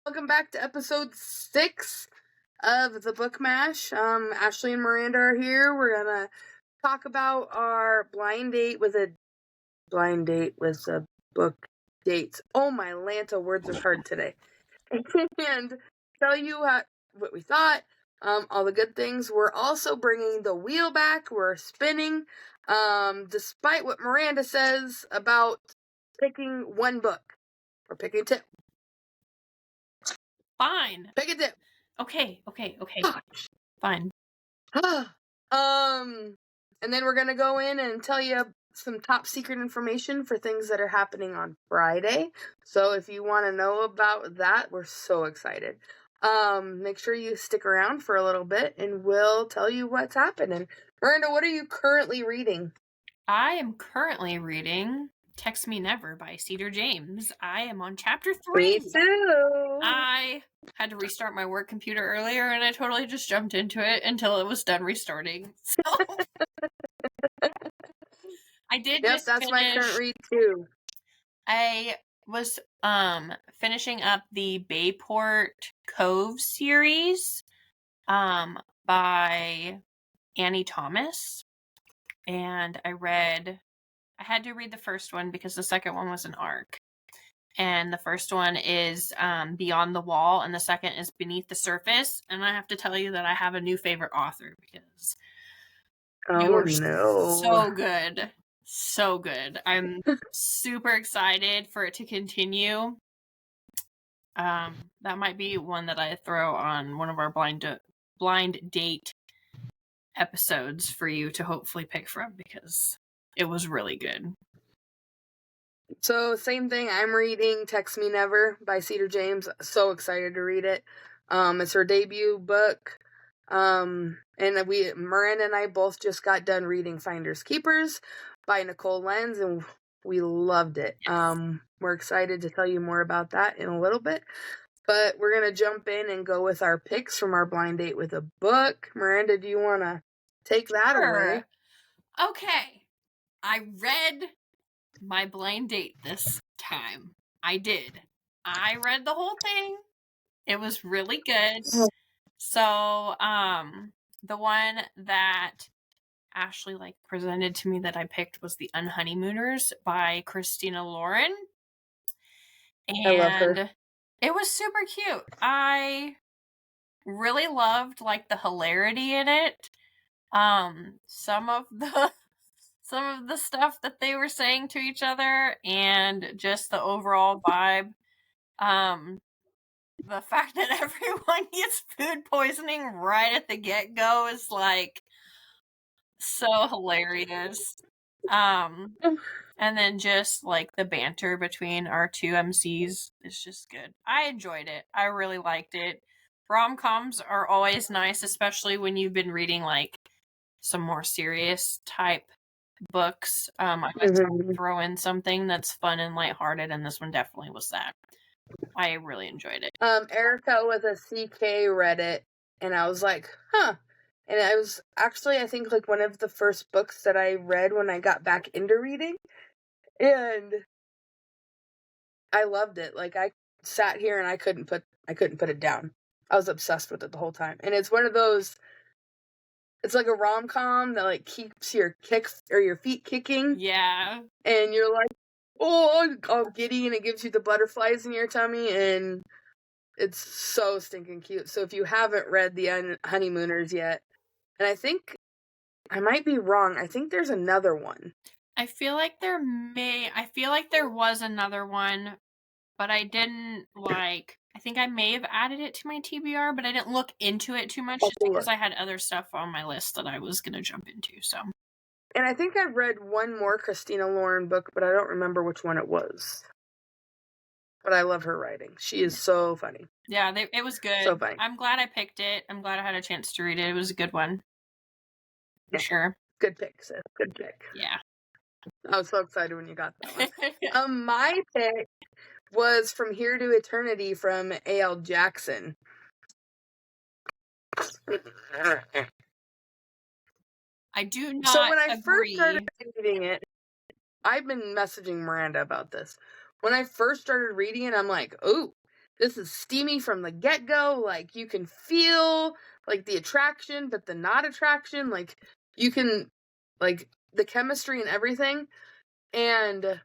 Welcome back to episode 6 of the Book Mash. Ashleigh and Miranda are here. We're gonna talk about our blind date with a book date. Oh my Lanta, words are hard today. And tell you what we thought, all the good things. We're also bringing the wheel back. We're spinning, despite what Miranda says about picking one book. We're picking 2. Fine. Pick a 2. Okay. Fine. And then we're gonna go in and tell you some top secret information for things that are happening on Friday. So if you want to know about that, we're so excited. Make sure you stick around for a little bit and we'll tell you what's happening. Miranda, what are you currently reading? I am currently reading Text Me Never by Cedar James. I am on chapter 3. Me too. I had to restart my work computer earlier and I totally just jumped into it until it was done restarting. So I did just that's finish. My current read too. I was finishing up the Bayport Cove series by Annie Thomas. And I had to read the first one because the second one was an arc. And the first one is Beyond the Wall, and the second is Beneath the Surface. And I have to tell you that I have a new favorite author because they were so good. So good. I'm super excited for it to continue. That might be one that I throw on one of our blind date episodes for you to hopefully pick from because it was really good. So, same thing. I'm reading Text Me Never by Cedar James. So excited to read it. It's her debut book. And Miranda and I both just got done reading Finders Keepers by Nicole Lenz, and we loved it. We're excited to tell you more about that in a little bit. But we're going to jump in and go with our picks from our blind date with a book. Miranda, do you want to take that away? Okay. I read my blind date this time. I did. I read the whole thing. It was really good. So, the one that Ashleigh presented to me that I picked was the Unhoneymooners by Christina Lauren. And I love her. It was super cute. I really loved the hilarity in it. Some of the stuff that they were saying to each other and just the overall vibe. The fact that everyone gets food poisoning right at the get-go is so hilarious. And then just the banter between our 2 MCs is just good. I enjoyed it. I really liked it. Rom-coms are always nice, especially when you've been reading some more serious type books. I like to throw in something that's fun and lighthearted, and this one definitely was that. I really enjoyed it. Erica with a CK read it, and I was like, huh. And I was actually, I think, one of the first books that I read when I got back into reading. And I loved it. I sat here and I couldn't put it down. I was obsessed with it the whole time. And it's one of those, it's like a rom-com that keeps your feet kicking. Yeah. And you're like, oh, all giddy, and it gives you the butterflies in your tummy, and it's so stinking cute. So if you haven't read the Unhoneymooners yet, and I think I might be wrong, I think there's another one. I feel like there was another one, but I didn't I think I may have added it to my TBR, but I didn't look into it too much just because I had other stuff on my list that I was going to jump into, so. And I think I've read one more Christina Lauren book, but I don't remember which one it was. But I love her writing. She is so funny. Yeah, it was good. So funny. I'm glad I picked it. I'm glad I had a chance to read it. It was a good one. For sure. Good pick, sis. Good pick. Yeah. I was so excited when you got that one. My pick was From Here to Eternity from A.L. Jackson. I do not So when I agree. first started reading it, I've been messaging Miranda about this. When I first started reading it, I'm like, ooh, this is steamy from the get-go. Like, you can feel, like, the attraction, but the not attraction. Like, you can, like, the chemistry and everything. And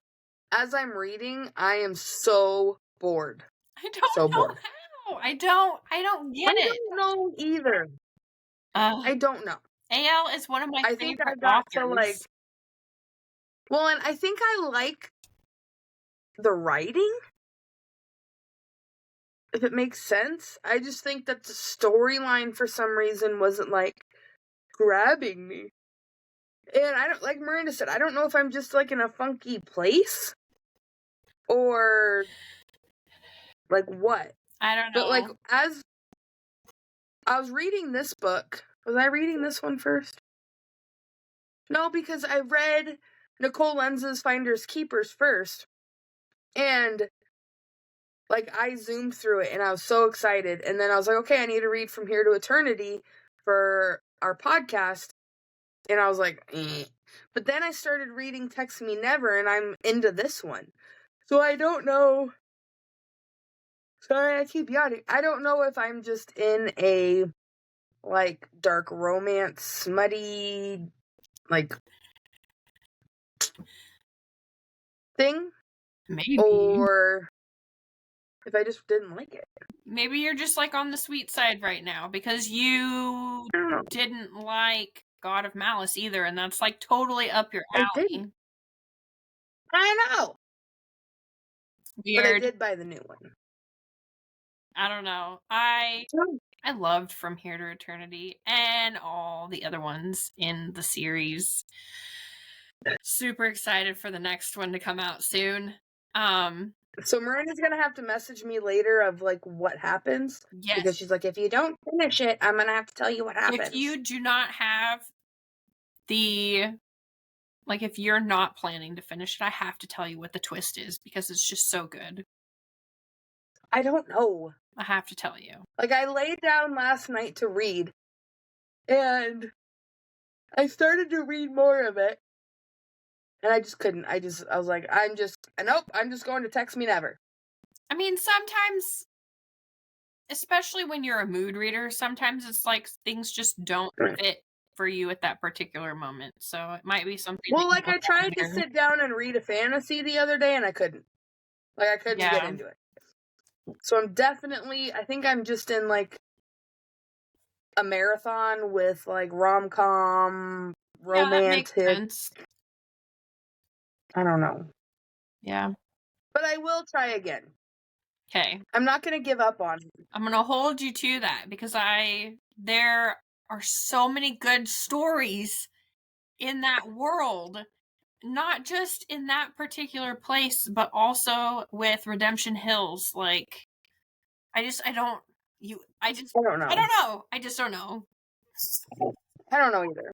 as I'm reading, I am so bored. I don't So know bored. how. I don't get it. I don't know either. I don't know. AL is one of my think I favorite got authors. to, like... Well, and I think I like the writing, if it makes sense. I just think that the storyline for some reason wasn't, like, grabbing me. And I don't, like Miranda said, I don't know if I'm just, like, in a funky place or, like, what. I don't know. But, like, as I was reading this book, was I reading this one first? No, because I read Nicole Lenz's Finders Keepers first. And, like, I zoomed through it and I was so excited. And then I was like, okay, I need to read From Here to Eternity for our podcast. And I was like, eh. But then I started reading Text Me Never, and I'm into this one. So I don't know. Sorry, I keep yawning. I don't know if I'm just in a, like, dark romance, smutty, like, thing. Maybe. Or if I just didn't like it. Maybe you're just, like, on the sweet side right now because you I don't know. didn't like God of Malice either, and that's, like, totally up your alley. I didn't. I know. Weird. But I did buy the new one. I don't know. I loved From Here to Eternity and all the other ones in the series. Super excited for the next one to come out soon. So Miranda's gonna have to message me later of, like, what happens. Yes. Because she's like, if you don't finish it, I'm gonna have to tell you what happens. If you do not have if you're not planning to finish it, I have to tell you what the twist is because it's just so good. I don't know. I have to tell you. Like, I laid down last night to read, and I started to read more of it, and I just couldn't. I was like, nope, I'm just going to Text Me Never. I mean, sometimes, especially when you're a mood reader, sometimes it's like things just don't fit for you at that particular moment. So it might be something. Well, like, I tried to sit down and read a fantasy the other day, and I couldn't. Like, I couldn't get into it. So I'm definitely, I think I'm just in, like, a marathon with, like, rom-com, romantic. Yeah, that makes sense. I don't know. Yeah. But I will try again. Okay. I'm not going to give up on it. I'm going to hold you to that because there are so many good stories in that world, not just in that particular place, but also with Redemption Hills. Like, I don't know. I just don't know. I don't know either.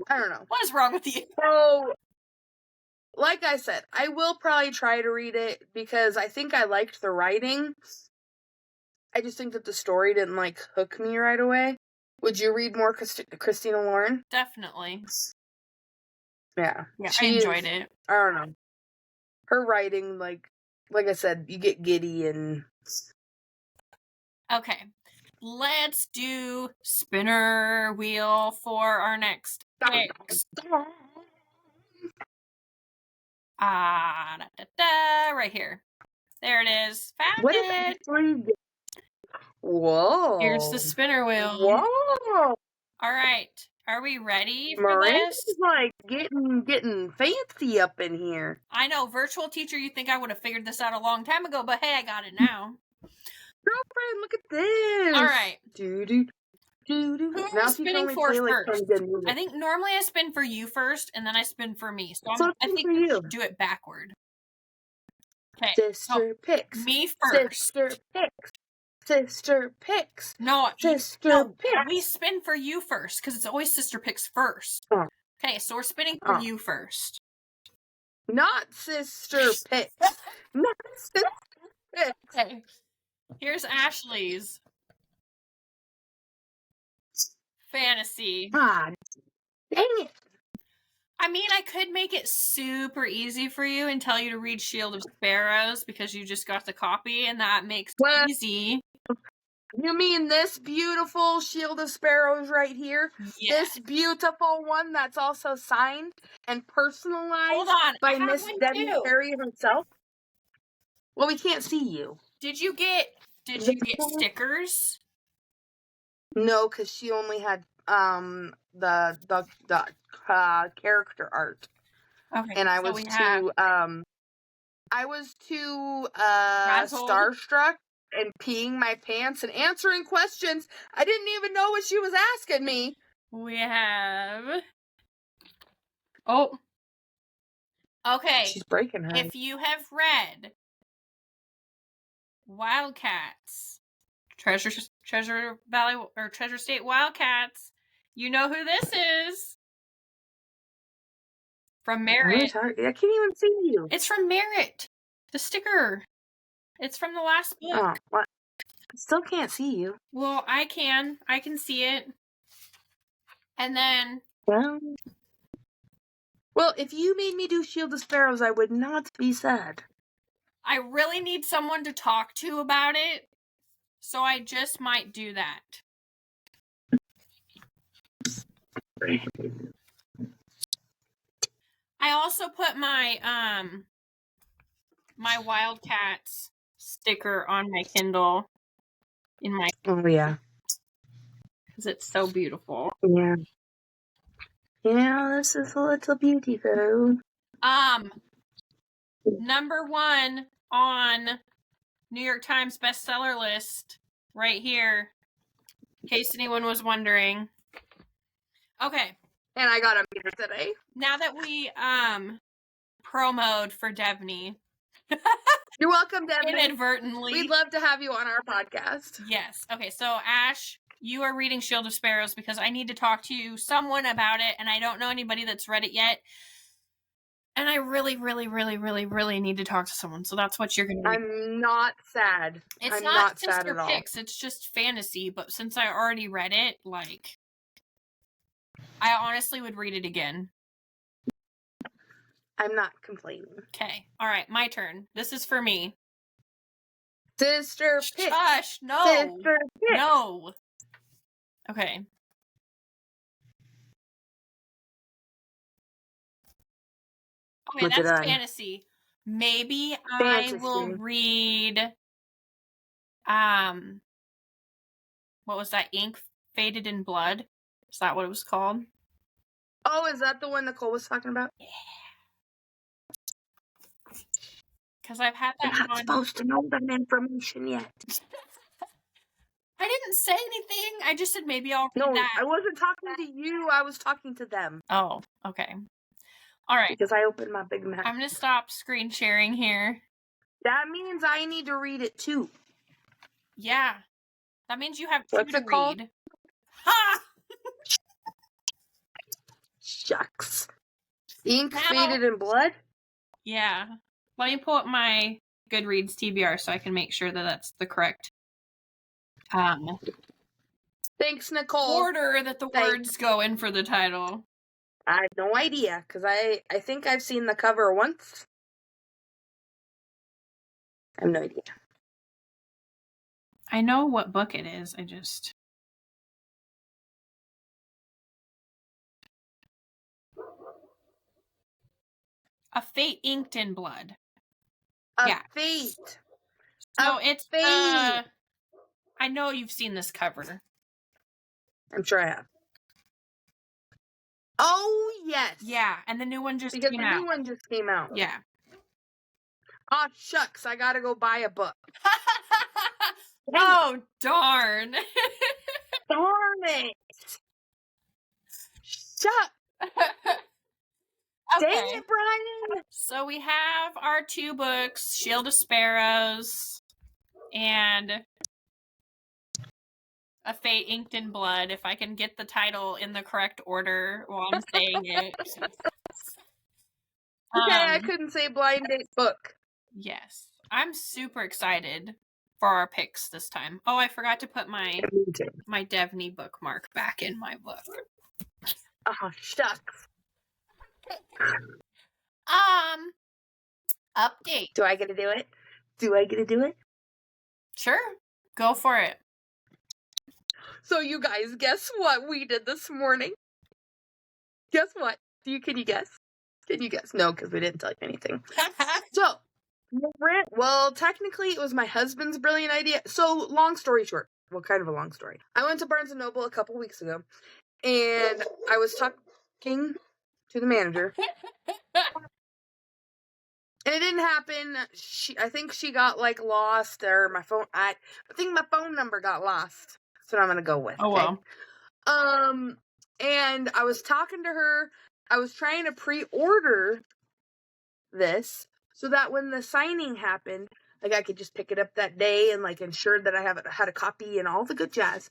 I don't know. What is wrong with you? So, like I said, I will probably try to read it because I think I liked the writing. I just think that the story didn't, like, hook me right away. Would you read more Christina Lauren? Definitely. Yeah. I enjoyed it. I don't know. Her writing, like I said, you get giddy and... Okay. Let's do spinner wheel for our next picks. Right here. There it is. Found it. Whoa. Here's the spinner wheel. Whoa. All right. Are we ready for Miranda's this? like getting fancy up in here. I know, virtual teacher, you think I would have figured this out a long time ago, but hey, I got it now. Girlfriend, look at this. All right. Who am I spinning for first? I think normally I spin for you first, and then I spin for me. So I think we should do it backward. Okay. Sister picks. Me first. Sister picks. No, picks. We spin for you first, because it's always sister picks first. Oh. Okay, so we're spinning for you first. Not sister picks. Not sister picks. Okay. Here's Ashleigh's fantasy. Ah, dang it. I mean, I could make it super easy for you and tell you to read Shield of Sparrows because you just got the copy, and that makes What? it easy. You mean this beautiful Shield of Sparrows right here? Yeah. This beautiful one that's also signed and personalized Hold on, I by have Miss one Debbie too. Perry herself? Well, we can't see you. Did you get stickers? No, because she only had the character art, Okay, and I so was we have too Razzled. starstruck and peeing my pants and answering questions. I didn't even know what she was asking me. We have. Oh. Okay. She's breaking her. If you have read Wildcats, Treasure Valley or Treasure State Wildcats, you know who this is. From Merritt. I can't even see you. It's from Merritt. The sticker. It's from the last book. Oh, what? I still can't see you. Well, I can. I can see it. And then... Well, if you made me do Shield of Sparrows, I would not be sad. I really need someone to talk to about it, so I just might do that. I also put my my Wildcats sticker on my Kindle in my... Oh, yeah. Because it's so beautiful. Yeah. Yeah, this is a little beautiful. Number 1 on New York Times bestseller list right here, in case anyone was wondering. Okay. And I got a meter today. Now that we promoed for Devney. You're welcome, Devney. Inadvertently. We'd love to have you on our podcast. Yes. Okay, so Ash, you are reading Shield of Sparrows because I need to talk to someone about it, and I don't know anybody that's read it yet. And I really, really, really, really, really need to talk to someone. So that's what you're going to read. I'm not sad. It's I'm not sad sister at all. picks. It's just fantasy. But since I already read it, like, I honestly would read it again. I'm not complaining. Okay. All right. My turn. This is for me. Sister Picks. Shush. No. Sister Picks. No. Okay. Okay, that's fantasy. Maybe I will read what was that? Ink Faded in Blood? Is that what it was called? Oh, is that the one Nicole was talking about? Yeah. Because I've had that. I'm not supposed to know that information yet. I didn't say anything. I just said maybe I'll read that. No, I wasn't talking to you. I was talking to them. Oh, okay. All right. Because I opened my Big Mac. I'm going to stop screen sharing here. That means I need to read it too. Yeah. That means you have 2 What's to it called? read. Ha! Shucks. Ink Faded in Blood? Yeah. Let me pull up my Goodreads TBR so I can make sure that that's the correct Thanks, Nicole. order that the words go in for the title. I have no idea, because I think I've seen the cover once. I have no idea. I know what book it is, I just... A Fate Inked in Blood. A Fate. So it's Fate. I know you've seen this cover. I'm sure I have. Oh, yes. Yeah, and the new one just came out. Because the new one just came out. Yeah. Oh, shucks. I gotta go buy a book. Oh, darn. Darn it. Shut. Okay. Dang it, Brian. So we have our 2 books, Shield of Sparrows and A Fate Inked in Blood, if I can get the title in the correct order while I'm saying it. Okay, I couldn't say blind date book. Yes. I'm super excited for our picks this time. Oh, I forgot to put my Devney bookmark back in my book. Oh, shucks. Update. Do I get to do it? Do I get to do it? Sure. Go for it. So you guys, guess what we did this morning? Guess what? Can you guess? Can you guess? No, because we didn't tell you anything. So, well, technically it was my husband's brilliant idea. So, long story short, well, kind of a long story. I went to Barnes & Noble a couple weeks ago, and I was talking to the manager. And it didn't happen. I think she got, like, lost, or my phone, I think my phone number got lost. That's what I'm gonna go with. Oh, okay? well. And I was talking to her. I was trying to pre-order this so that when the signing happened, like, I could just pick it up that day and, like, ensure that I had a copy and all the good jazz.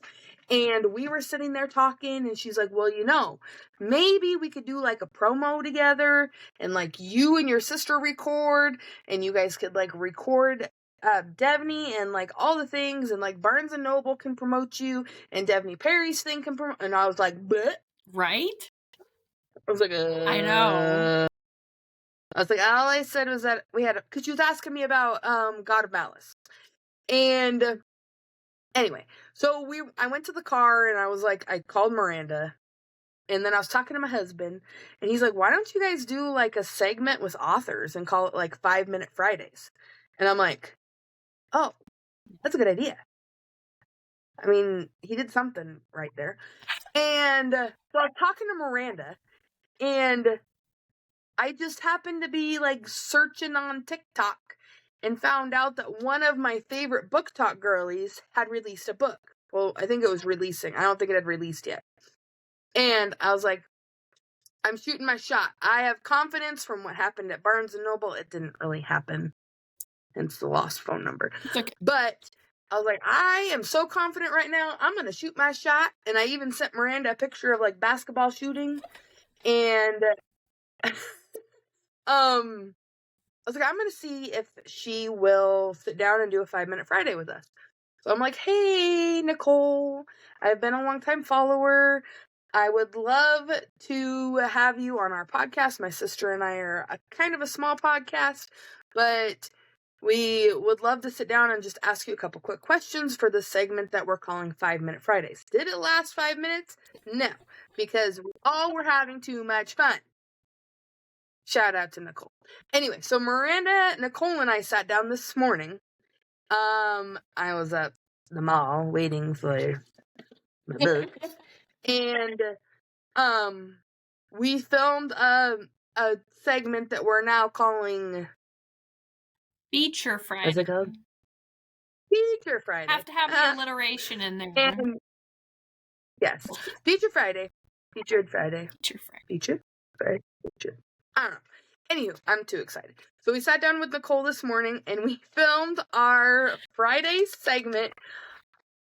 And we were sitting there talking, and she's like, well, maybe we could do, like, a promo together, and, like, you and your sister record, and you guys could, like, record Devney and, like, all the things, and, like, Barnes & Noble can promote you, and Devney Perry's thing can promote, and I was like, bleh. Right? I was like, I know. I was like, all I said was that because she was asking me about God of Malice. And anyway, so I went to the car, and I was like, I called Miranda, and then I was talking to my husband, and he's like, why don't you guys do, like, a segment with authors and call it, like, 5-Minute Fridays? And I'm like, oh, that's a good idea. I mean, he did something right there. And so I was talking to Miranda, and I just happened to be, like, searching on TikTok and found out that one of my favorite book talk girlies had released a book. Well, I think it was releasing. I don't think it had released yet. And I was like, I'm shooting my shot. I have confidence from what happened at Barnes & Noble. It didn't really happen. Hence the lost phone number. Okay. But I was like, I am so confident right now. I'm going to shoot my shot. And I even sent Miranda a picture of, like, basketball shooting. And I was like, I'm going to see if she will sit down and do a 5-Minute Friday with us. So I'm like, hey, Nicole, I've been a long-time follower. I would love to have you on our podcast. My sister and I are a kind of a small podcast, but we would love to sit down and just ask you a couple quick questions for this segment that we're calling 5-Minute Fridays. Did it last 5 minutes? No, because we all were having too much fun. Shout out to Nicole. Anyway, so Miranda, Nicole, and I sat down this morning. I was at the mall waiting for my book. And we filmed a segment that we're now calling Feature Friday. What's it called? Feature Friday. Have to have the alliteration in there. And, yes. Feature Friday. Featured Friday. Feature Friday. Featured Friday. Featured. I don't know. Anywho, I'm too excited. So we sat down with Nicole this morning, and we filmed our Friday segment.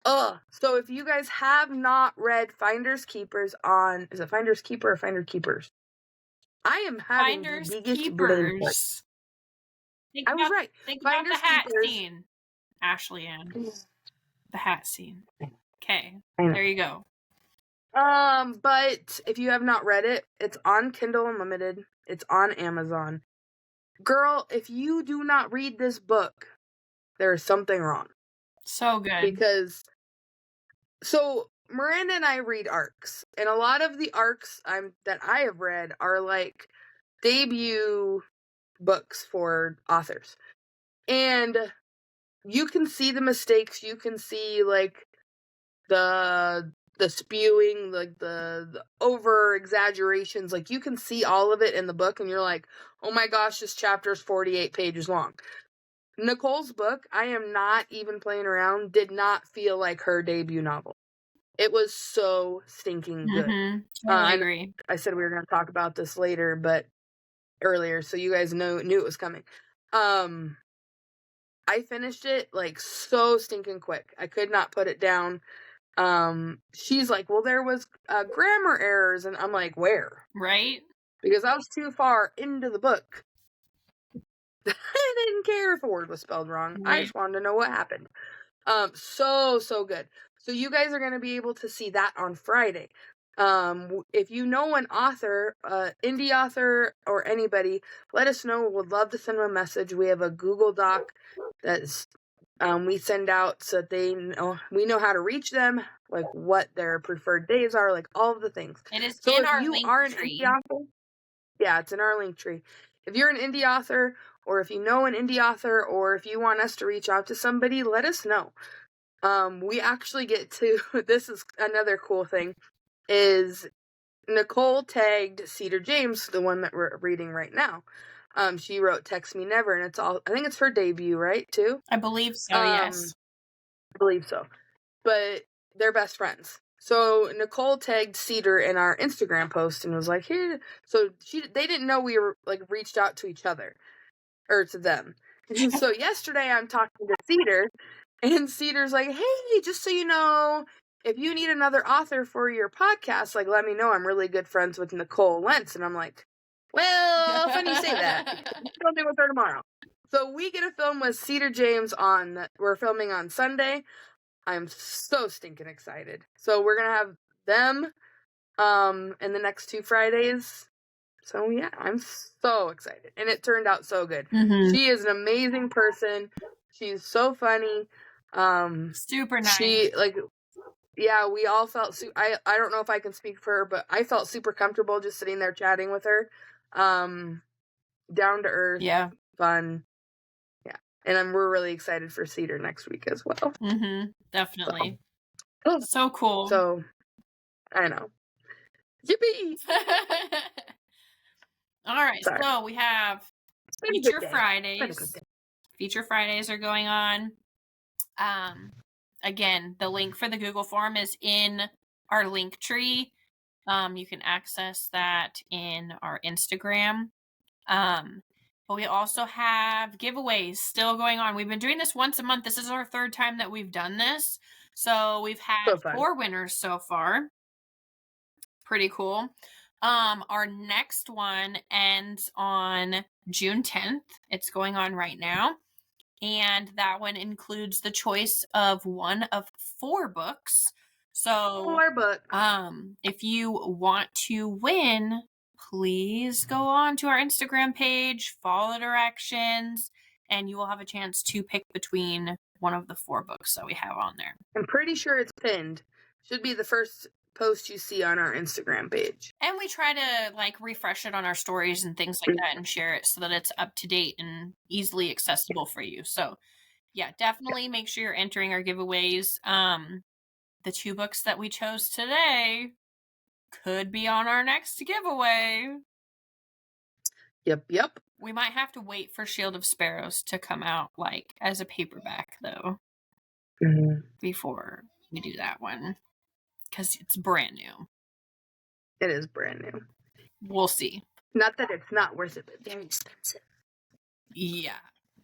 So if you guys have not read Finders Keepers on... Is it Finders Keeper or Finder Keepers? I am having Finders the biggest Keepers. I was right. Think Finders about the hat Keepers. scene, Ashleigh Ann. The hat scene. Okay, I know. there you go. But if you have not read it, it's on Kindle Unlimited. It's on Amazon. Girl, if you do not read this book, there is something wrong. So good. Because, so Miranda and I read arcs, and a lot of the arcs that I have read are like debut books for authors. And you can see the mistakes, you can see like the spewing, like the over exaggerations, like you can see all of it in the book, and you're like, oh my gosh, this chapter is 48 pages long. Nicole's book, I am not even playing around, did not feel like her debut novel. It was so stinking good. I agree. I said we were going to talk about this later, but earlier, so you guys knew it was coming. I finished it like so stinking quick. I could not put it down. She's like, well, there was grammar errors, and I'm like, where? Right? Because I was too far into the book. I didn't care if a word was spelled wrong. Right. I just wanted to know what happened. So good. So you guys are going to be able to see that on Friday. If you know an author, indie author, or anybody, let us know. We'd love to send them a message. We have a Google Doc that's we send out so that we know how to reach them, like what their preferred days are, like all of the things. It is So in if our you link are an tree. indie author, yeah, it's in our link tree. If you're an indie author, or if you know an indie author, or if you want us to reach out to somebody, let us know. We actually get to, this is another cool thing, is Nicole tagged Cedar James, the one that we're reading right now. She wrote Text Me Never, and I think it's her debut, right, too? I believe so, yes. I believe so. But they're best friends. So Nicole tagged Cedar in our Instagram post and was like, "Here." So they didn't know we were like reached out to each other or to them. So yesterday I'm talking to Cedar, and Cedar's like, "Hey, just so you know, if you need another author for your podcast, like let me know. I'm really good friends with Nicole Lentz." And I'm like, "Well, funny you say that. I'll do with her tomorrow." So we get a film with Cedar James we're filming on Sunday. I'm so stinking excited. So we're gonna have them in the next 2 Fridays. So yeah, I'm so excited. And it turned out so good. Mm-hmm. She is an amazing person. She's so funny. Super nice. She yeah, we all felt I don't know if I can speak for her, but I felt super comfortable just sitting there chatting with her. Down to earth, yeah, fun. Yeah. And we're really excited for Cedar next week as well. Mm-hmm. Definitely. So, so cool. So I know. Yippee! All right, Sorry. so we have Feature Fridays. Feature Fridays are going on. Again, the link for the Google form is in our link tree. You can access that in our Instagram. But we also have giveaways still going on. We've been doing this once a month. This is our 3rd time that we've done this. So we've had 4 winners so far. Pretty cool. Our next one ends on June 10th. It's going on right now. And that one includes the choice of one of 4 books. So 4 books. If you want to win, please go on to our Instagram page, follow the directions, and you will have a chance to pick between one of the 4 books that we have on there. I'm pretty sure it's pinned. Should be the first post you see on our Instagram page. And we try to refresh it on our stories and things like that and share it so that it's up to date and easily accessible for you. So yeah, definitely make sure you're entering our giveaways. The 2 books that we chose today could be on our next giveaway. Yep. We might have to wait for Shield of Sparrows to come out as a paperback though. Before we do that one. Because it's brand new. It is brand new. We'll see. Not that it's not worth it, but very expensive. Yeah.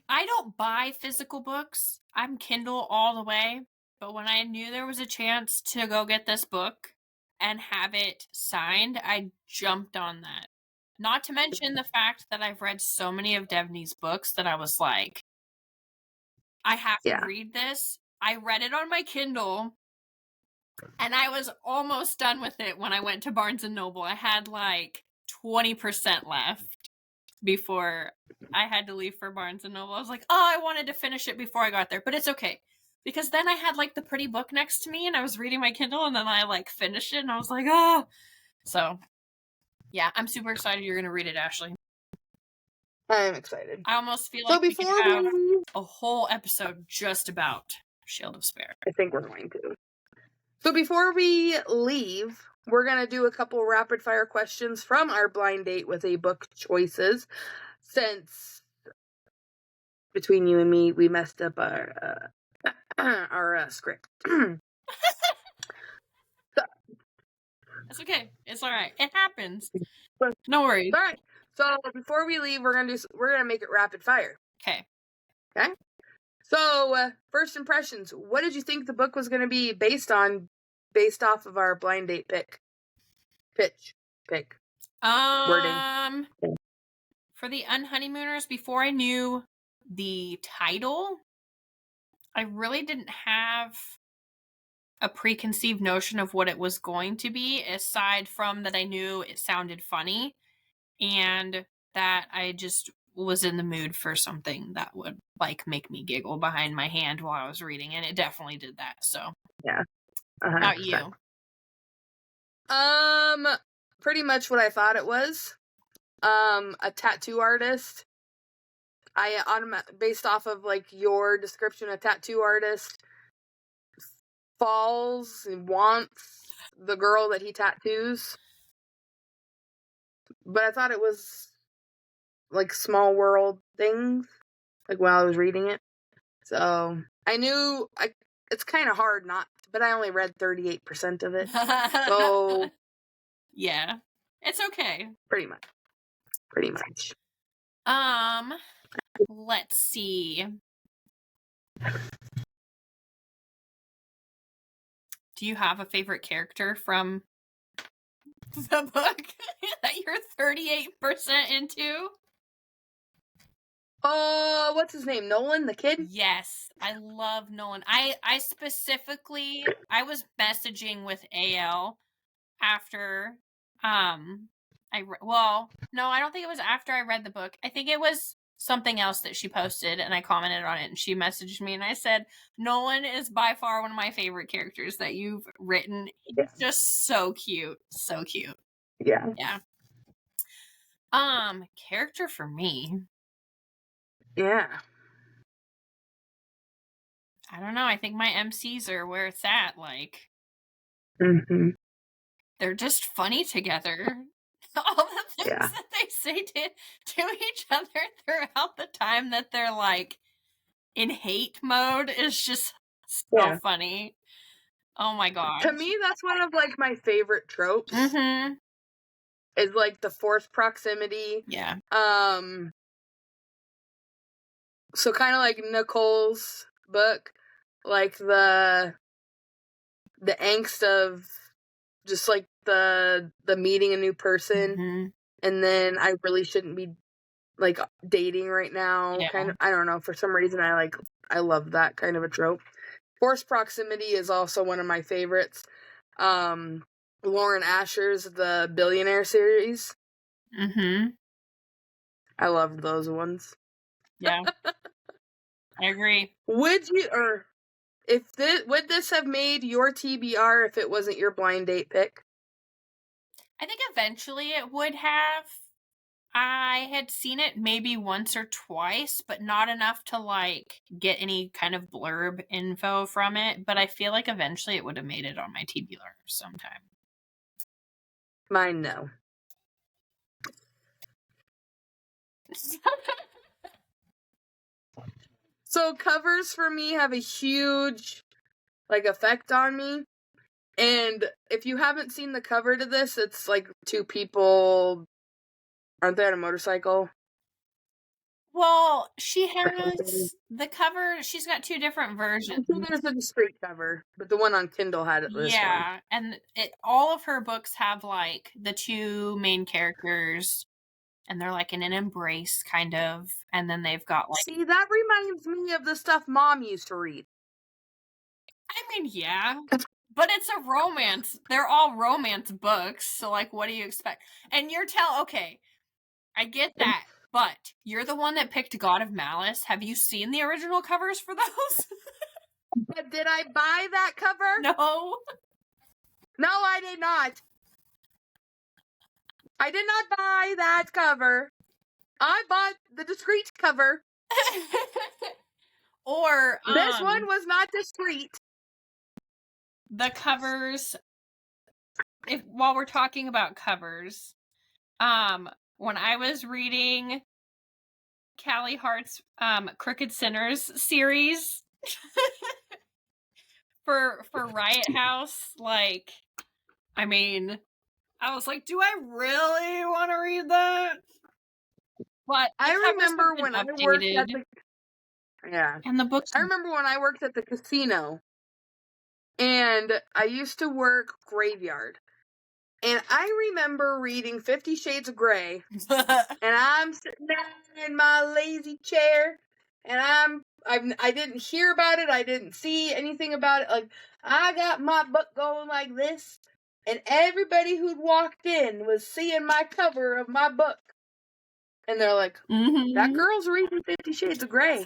I don't buy physical books. I'm Kindle all the way. But when I knew there was a chance to go get this book and have it signed, I jumped on that. Not to mention the fact that I've read so many of Devney's books that I was like, I have to read this. I read it on my Kindle. And I was almost done with it when I went to Barnes & Noble. I had 20% left before I had to leave for Barnes & Noble. I was like, oh, I wanted to finish it before I got there. But it's okay. Because then I had the pretty book next to me and I was reading my Kindle and then I finished it and I was like, oh. So, yeah, I'm super excited you're going to read it, Ashleigh. I'm excited. I almost feel like we could have a whole episode just about Shield of Sparrows. I think we're going to. So before we leave, we're going to do a couple rapid fire questions from our blind date with a book choices. Since between you and me, we messed up our script. That's okay. It's all right. It happens. No worries. All right. So before we leave, we're gonna make it rapid fire. Okay. Okay. So first impressions. What did you think the book was going to be based off of our blind date pick? Wording. For the Unhoneymooners, before I knew the title, I really didn't have a preconceived notion of what it was going to be, aside from that I knew it sounded funny and that I just was in the mood for something that would like make me giggle behind my hand while I was reading, and it definitely did that. So, Yeah. how about you? Pretty much what I thought it was. A tattoo artist. Based off of like your description, a tattoo artist falls and wants the girl that he tattoos. But I thought it was like small world things, like while I was reading it. So I knew it's kind of hard not, but I only read 38% of it. So yeah, it's okay. Pretty much. Let's see. Do you have a favorite character from the book that you're 38% into? Oh, what's his name? Nolan, the kid? Yes, I love Nolan. I specifically, I was messaging with AL after, well, no, I don't think it was after I read the book. I think it was something else that she posted and I commented on it and she messaged me and I said, Nolan is by far one of my favorite characters that you've written. He's just so cute. So cute. Yeah. Yeah. Character for me. Yeah. I don't know. I think my MCs are where it's at. Like, they're just funny together. All the things that they say to each other throughout the time that they're like in hate mode is just so funny. Oh my god. To me, that's one of like my favorite tropes. Is like the forced proximity. Yeah. So kind of like Nicole's book, like the angst of just like the meeting a new person, and then I really shouldn't be like dating right now. Yeah. Kind of, I don't know. For some reason, I love that kind of a trope. Forced proximity is also one of my favorites. Lauren Asher's The Billionaire series. I love those ones. Yeah. I agree. Would this have made your TBR if it wasn't your blind date pick? I think eventually it would have. I had seen it maybe once or twice, but not enough to like get any kind of blurb info from it. But I feel like eventually it would have made it on my TBR sometime. Mine, no. So covers for me have a huge like effect on me. And if you haven't seen the cover to this, it's like two people, aren't they on a motorcycle? Well, she has the cover. She's got two different versions. There's a discreet cover, but the one on Kindle had it. This one. And all of her books have like the two main characters, and they're like in an embrace, kind of. And then they've got like. See, that reminds me of the stuff Mom used to read. I mean, yeah. But it's a romance. They're all romance books. So, like, what do you expect? And okay, I get that. But you're the one that picked God of Malice. Have you seen the original covers for those? But did I buy that cover? No. No, I did not. I did not buy that cover. I bought the discreet cover. Or this one was not discreet. The covers, while we're talking about covers, when I was reading Callie Hart's Crooked Sinners series for Riot House, like, I mean, I was like, do I really want to read that? But I remember when I worked at and the books. I remember when I worked at the casino, and I used to work graveyard. And I remember reading 50 Shades of Grey, and I'm sitting down in my lazy chair, and I'm I didn't hear about it. I didn't see anything about it. Like, I got my book going like this, and everybody who'd walked in was seeing my cover of my book. And they're like, that girl's reading 50 Shades of Grey.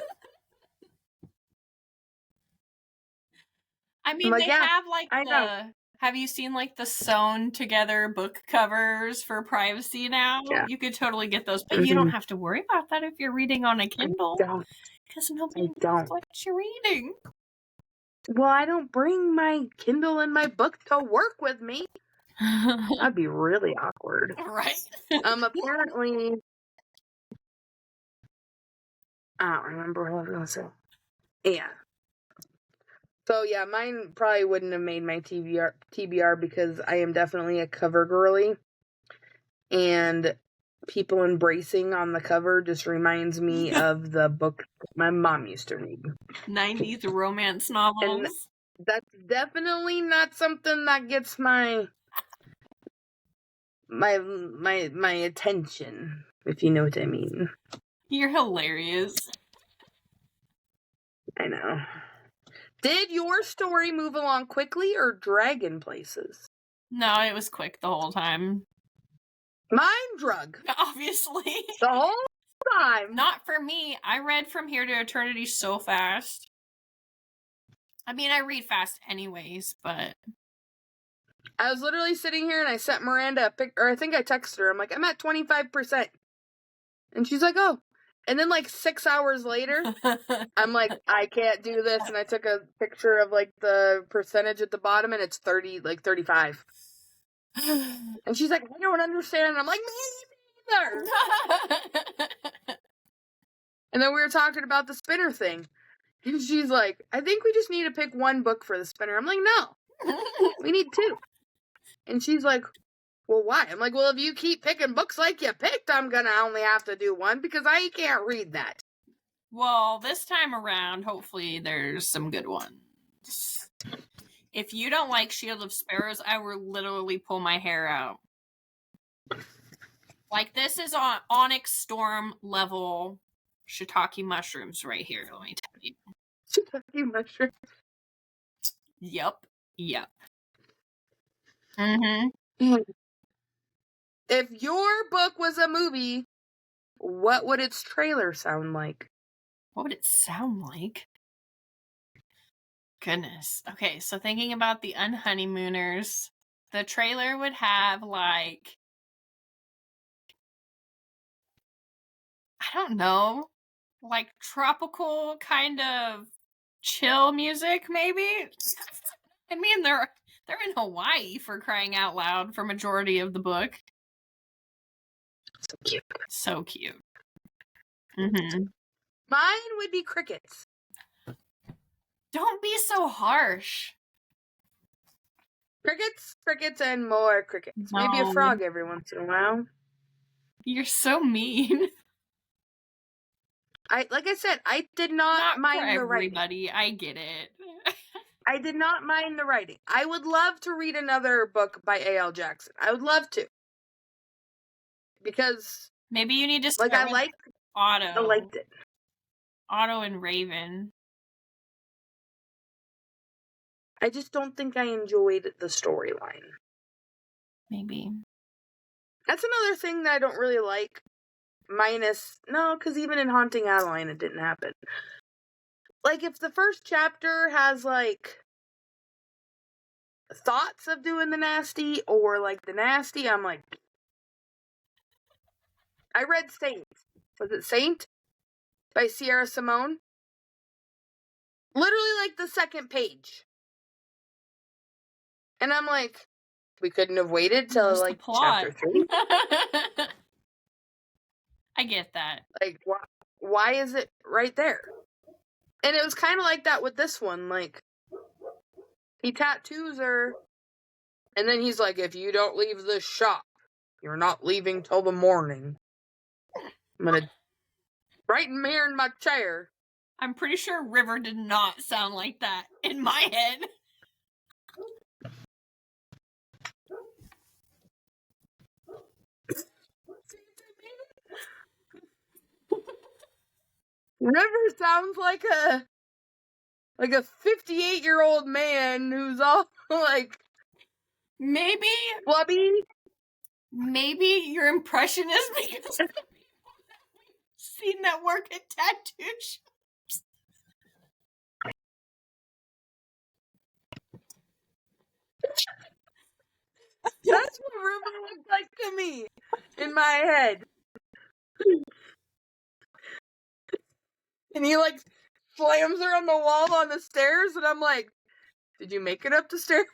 I mean, like, they have like I know. Have you seen like the sewn together book covers for privacy now? Yeah. You could totally get those, but you don't have to worry about that if you're reading on a Kindle. Because nobody knows what you're reading. Well, I don't bring my Kindle and my book to work with me. That'd be really awkward. Right? Apparently, I don't remember what I was gonna say. Yeah. So yeah, mine probably wouldn't have made my TBR because I am definitely a cover girly, and people embracing on the cover just reminds me of the book my mom used to read. 90s romance novels. And that's definitely not something that gets my attention, if you know what I mean. You're hilarious. I know. Did your story move along quickly or drag in places? No, it was quick the whole time. Mine drug. Obviously. The whole time. Not for me. I read From Here to Eternity so fast. I mean, I read fast anyways, but... I was literally sitting here and I sent Miranda a pic, or I think I texted her. I'm like, I'm at 25%. And she's like, oh. And then like 6 hours later, I'm like, I can't do this. And I took a picture of like the percentage at the bottom and it's 35. And she's like, I don't understand. And I'm like, me neither. And then we were talking about the spinner thing. And she's like, I think we just need to pick one book for the spinner. I'm like, no, we need two. And she's like, well, why? I'm like, well, if you keep picking books like you picked, I'm going to only have to do one because I can't read that. Well, this time around, hopefully there's some good ones. If you don't like Shield of Sparrows, I will literally pull my hair out. Like, this is on Onyx Storm level shiitake mushrooms right here, let me tell you. Shiitake mushrooms? Yep. Mm-hmm. If your book was a movie, what would its trailer sound like? What would it sound like? Goodness. Okay, so thinking about the Unhoneymooners, the trailer would have like, I don't know, like tropical kind of chill music, maybe? I mean, they're in Hawaii, for crying out loud, for majority of the book. So cute. Mm-hmm. Mine would be crickets. Don't be so harsh. Crickets, and more crickets. No. Maybe a frog every once in a while. You're so mean. Like I said, I did not mind the writing. Everybody, I get it. I did not mind the writing. I would love to read another book by A.L. Jackson. I would love to. Because maybe you need to start I liked Otto. I liked it. Otto and Raven. I just don't think I enjoyed the storyline. Maybe. That's another thing that I don't really like. Because even in Haunting Adeline, it didn't happen. Like, if the first chapter has, like, thoughts of doing the nasty, or, like, the nasty, I'm like... I read Saint. Was it Saint? By Sierra Simone? Literally, like, the second page. And I'm like, we couldn't have waited till, like, chapter 3? I get that. Like, why is it right there? And it was kind of like that with this one. Like, he tattoos her, and then he's like, if you don't leave this shop, you're not leaving till the morning. I'm gonna right here in my chair. I'm pretty sure River did not sound like that in my head. River sounds like a 58-year-old man who's all like Maybe flubby. your impression is because of the people that we've seen that work at tattoo shops. That's what River looks like to me in my head. And he like slams her on the wall on the stairs, and I'm like, did you make it up the stairs?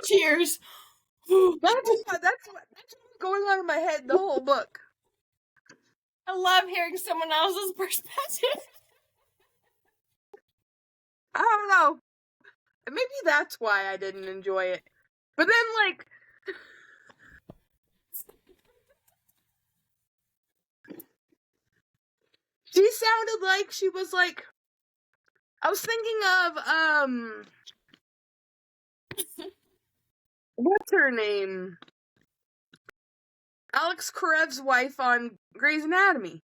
Cheers. That's what's going on in my head the whole book. I love hearing someone else's perspective. I don't know. Maybe that's why I didn't enjoy it. But then, like, she sounded like she was like, I was thinking of, what's her name? Alex Karev's wife on Grey's Anatomy.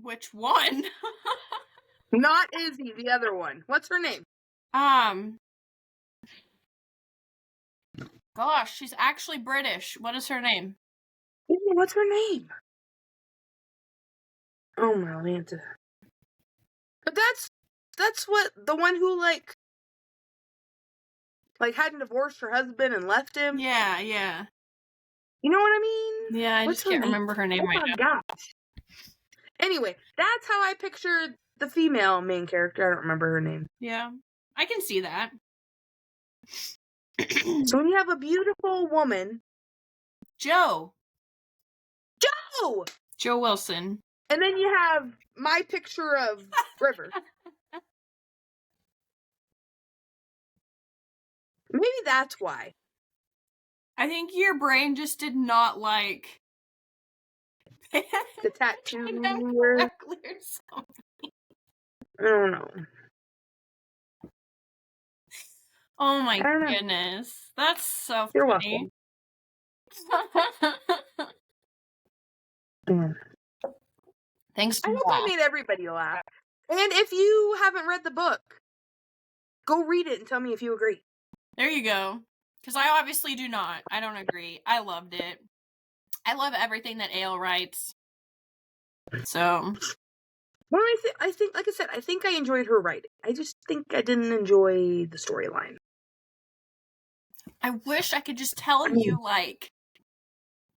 Which one? Not Izzy, the other one. What's her name? Gosh, she's actually British. What is her name? What's her name? Oh, Miranda. But that's what the one who like hadn't divorced her husband and left him. Yeah. You know what I mean? Yeah, I just can't remember her name right now. Gosh. Anyway, that's how I pictured the female main character. I don't remember her name. Yeah, I can see that. So when you have a beautiful woman, Joe Joe Wilson, and then you have my picture of River. Maybe that's why. I think your brain just did not like the tattoo correctly or something. I don't know. Oh my goodness. That's so You're funny. Welcome. Thanks for I hope I made everybody laugh. And if you haven't read the book, go read it and tell me if you agree. There you go. Because I obviously do not. I don't agree. I loved it. I love everything that Ale writes. So. Well, I think, like I said, I think I enjoyed her writing. I just think I didn't enjoy the storyline. I wish I could just tell you, like,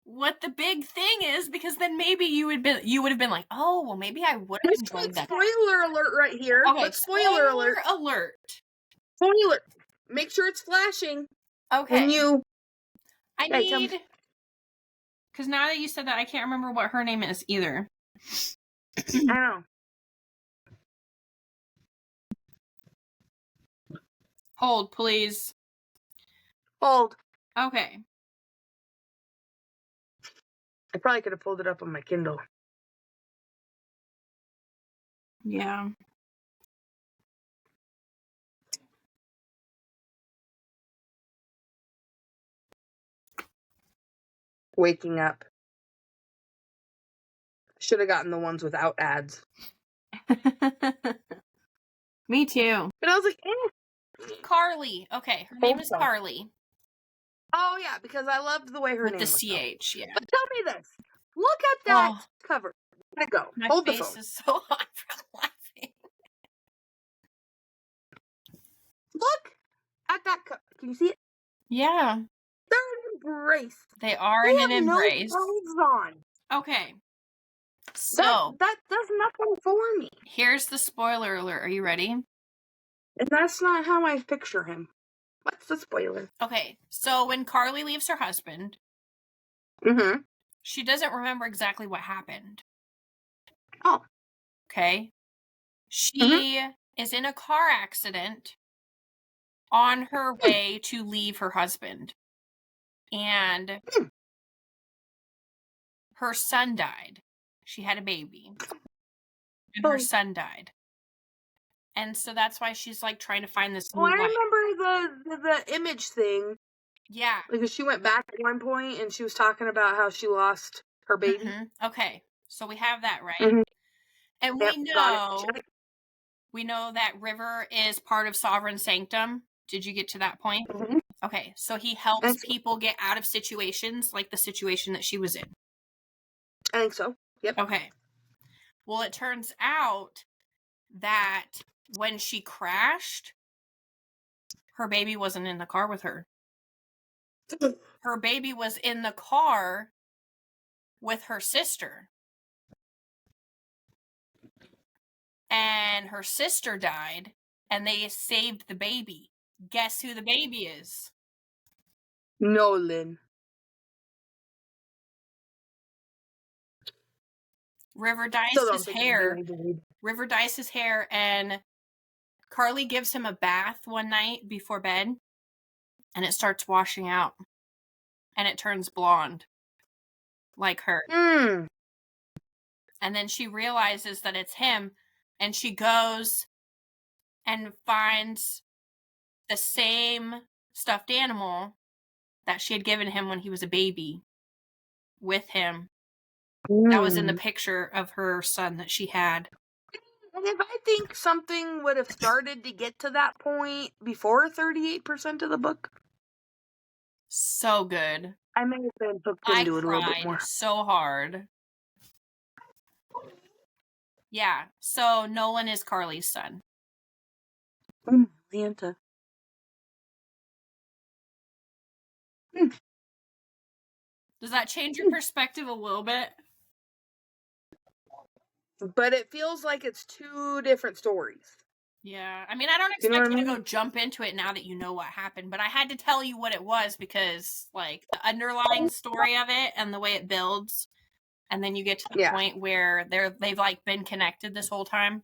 what the big thing is, because then maybe you would have been like, oh, well, maybe I would have enjoyed that. Spoiler alert right here. Okay, spoiler alert. Spoiler. Make sure it's flashing. Okay. When you... I need... Because now that you said that, I can't remember what her name is either. Ow. Hold, please. Hold. Okay. I probably could have pulled it up on my Kindle. Yeah. Waking up. Should have gotten the ones without ads. Me too. But I was like, eh. Carly. Okay, her name is Carly. Oh, yeah, because I loved the way her name was. With the CH, yeah. But tell me this. Look at that cover. Let it go. Hold the phone. My face is so hot from laughing. Look at that cover. Can you see it? Yeah. They're an embrace. They are in an embrace. No clothes on. Okay. So. That does nothing for me. Here's the spoiler alert. Are you ready? And that's not how I picture him. What's the spoiler? Okay, so when Carly leaves her husband, she doesn't remember exactly what happened. Oh. Okay? She is in a car accident on her way to leave her husband. And her son died. She had a baby. And her son died. And so that's why she's like trying to find this Oh, new I life. remember the image thing. Yeah. Because she went back at one point and she was talking about how she lost her baby. Okay. So we have that right. Mhm. And Yep, got it. we know that River is part of Sovereign Sanctum. Did you get to that point? Mhm. Okay. So he helps Thanks. people get out of situations like the situation that she was in. I think so. Yep. Okay. Well, it turns out that when she crashed, her baby wasn't in the car with her. Her baby was in the car with her sister. And her sister died, and they saved the baby. Guess who the baby is? Nolan. River dyes Still don't his think hair. it's very good. River dyes his hair, and Carly gives him a bath one night before bed, and it starts washing out, and it turns blonde, like her. Mm. And then she realizes that it's him, and she goes and finds the same stuffed animal that she had given him when he was a baby with him. That was in the picture of her son that she had. And if I think something would have started to get to that point before 38% of the book, So good. I may have been hooked I into it a little bit cried more. so hard. Yeah, so Nolan is Carly's son. Atlanta. Does that change your perspective a little bit? But it feels like it's two different stories. Yeah, I mean, I don't You know expect what you I to mean? go jump into it now that you know what happened, but I had to tell you what it was because, like, the underlying story of it and the way it builds, and then you get to the point where they've like been connected this whole time.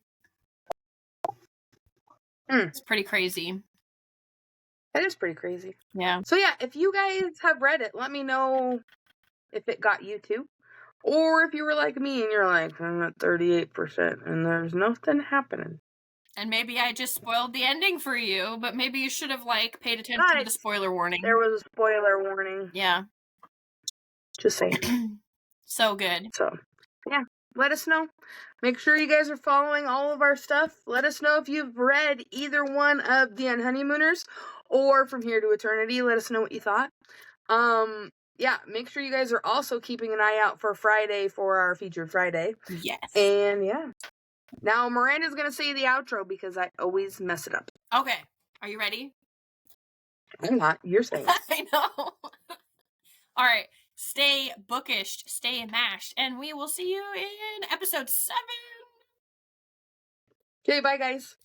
It's pretty crazy. That is pretty crazy. Yeah. So yeah, if you guys have read it, let me know if it got you too. Or if you were like me and you're like, I'm at 38% and there's nothing happening. And maybe I just spoiled the ending for you, but maybe you should have like paid attention to the spoiler warning. There was a spoiler warning. Yeah. Just saying. So good. So, yeah. Let us know. Make sure you guys are following all of our stuff. Let us know if you've read either one of the Unhoneymooners or From Here to Eternity. Let us know what you thought. Yeah, make sure you guys are also keeping an eye out for Friday for our featured Friday. Yes. And yeah. Now Miranda's gonna say the outro because I always mess it up. Okay. Are you ready? I'm not. You're saying. I know. All right. Stay bookish, stay mashed, and we will see you in episode 7. Okay, bye guys.